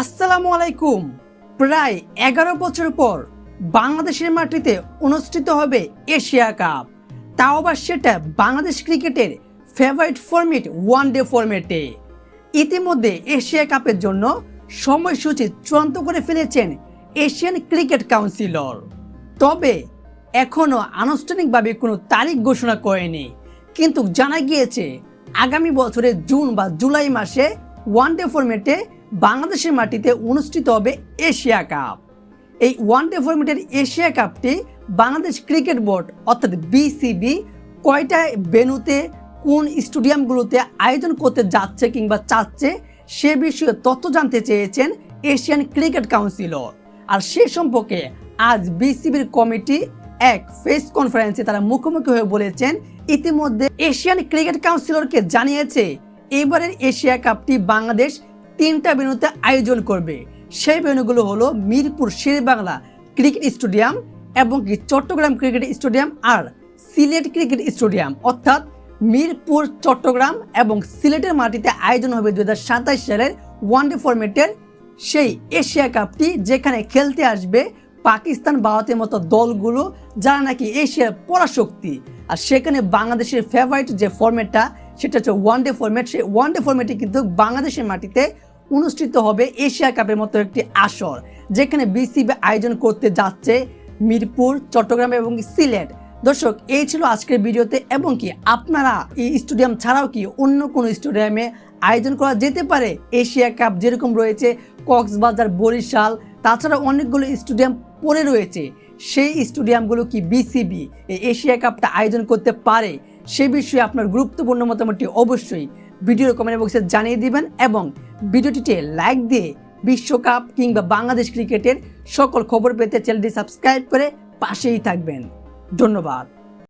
আসসালামু আলাইকুম। প্রায় 11 বছর পর বাংলাদেশের মাটিতে অনুষ্ঠিত হবে এশিয়া কাপ, তাও আবার সেটা বাংলাদেশ ক্রিকেটের ফেভারিট ফরম্যাট ওয়ানডে ফরম্যাটে। ইতিমধ্যে এশিয়া কাপের জন্য সময়সূচি চূড়ান্ত করে ফেলেছেন এশিয়ান ক্রিকেট কাউন্সিলর। তবে এখনও আনুষ্ঠানিকভাবে কোনো তারিখ ঘোষণা করেনি, কিন্তু জানা গিয়েছে আগামী বছরের জুন বা জুলাই মাসে ওয়ানডে ফরম্যাটে বাংলাদেশের মাটিতে অনুষ্ঠিত হবে এশিয়া কাপ। এই ওয়ানডে ফরম্যাটের এশিয়া কাপটি বাংলাদেশ ক্রিকেট বোর্ড অর্থাৎ বিসিবি কয়টা ভেন্যুতে কোন স্টেডিয়ামগুলোতে আয়োজন করতে যাচ্ছে কিংবা চাচ্ছে সে বিষয়ে তথ্য জানতে চেয়েছেন এশিয়ান ক্রিকেট কাউন্সিলর। আর সে সম্পর্কে আজ বিসিবির কমিটি এক প্রেস কনফারেন্সে তারা মুখোমুখি হয়ে বলেছেন, ইতিমধ্যে এশিয়ান ক্রিকেট কাউন্সিলরকে জানিয়েছে এবারের এশিয়া কাপটি বাংলাদেশ 3টা ভেন্যুতে আয়োজন করবে। সেই ভেন্যুগুলো হলো মিরপুর শেরেবাংলা ক্রিকেট স্টেডিয়াম এবং চট্টগ্রাম ক্রিকেট স্টেডিয়াম আর সিলেট ক্রিকেট স্টেডিয়াম। অর্থাৎ মিরপুর, চট্টগ্রাম এবং সিলেটের মাটিতে আয়োজন হবে 2027 সালের ওয়ানডে ফরম্যাটের সেই এশিয়া কাপটি, যেখানে খেলতে আসবে পাকিস্তান, ভারতের মতো দলগুলো যারা নাকি এশিয়ার পরাশক্তি। আর সেখানে বাংলাদেশের ফেভারিট যে ফরম্যাটটা সেটা হচ্ছে ওয়ানডে ফরম্যাট। সেই ওয়ানডে ফরম্যাটে কিন্তু বাংলাদেশের মাটিতে অনুষ্ঠিত হবে এশিয়া কাপের মতো একটি আসর, যেখানে বিসিবি আয়োজন করতে যাচ্ছে মিরপুর, চট্টগ্রাম এবং সিলেট। দর্শক, এই ছিল আজকের ভিডিওতে। এবং কি আপনারা এই স্টেডিয়াম ছাড়াও কি অন্য কোনো স্টেডিয়ামে আয়োজন করা যেতে পারে এশিয়া কাপ, যেরকম রয়েছে কক্সবাজার, বরিশাল, তাছাড়া অনেকগুলো স্টেডিয়াম পড়ে রয়েছে, সেই স্টেডিয়ামগুলো কি বিসিবি এই এশিয়া কাপটা আয়োজন করতে পারে? সে বিষয়ে আপনার গুরুত্বপূর্ণ মতামতটি অবশ্যই ভিডিওর কমেন্ট বক্সে জানিয়ে দিবেন এবং ভিডিওটিতে লাইক দিয়ে বিশ্বকাপ কিংবা বাংলাদেশ ক্রিকেটের সকল খবর পেতে চ্যানেলটি সাবস্ক্রাইব করে পাশেই থাকবেন। ধন্যবাদ।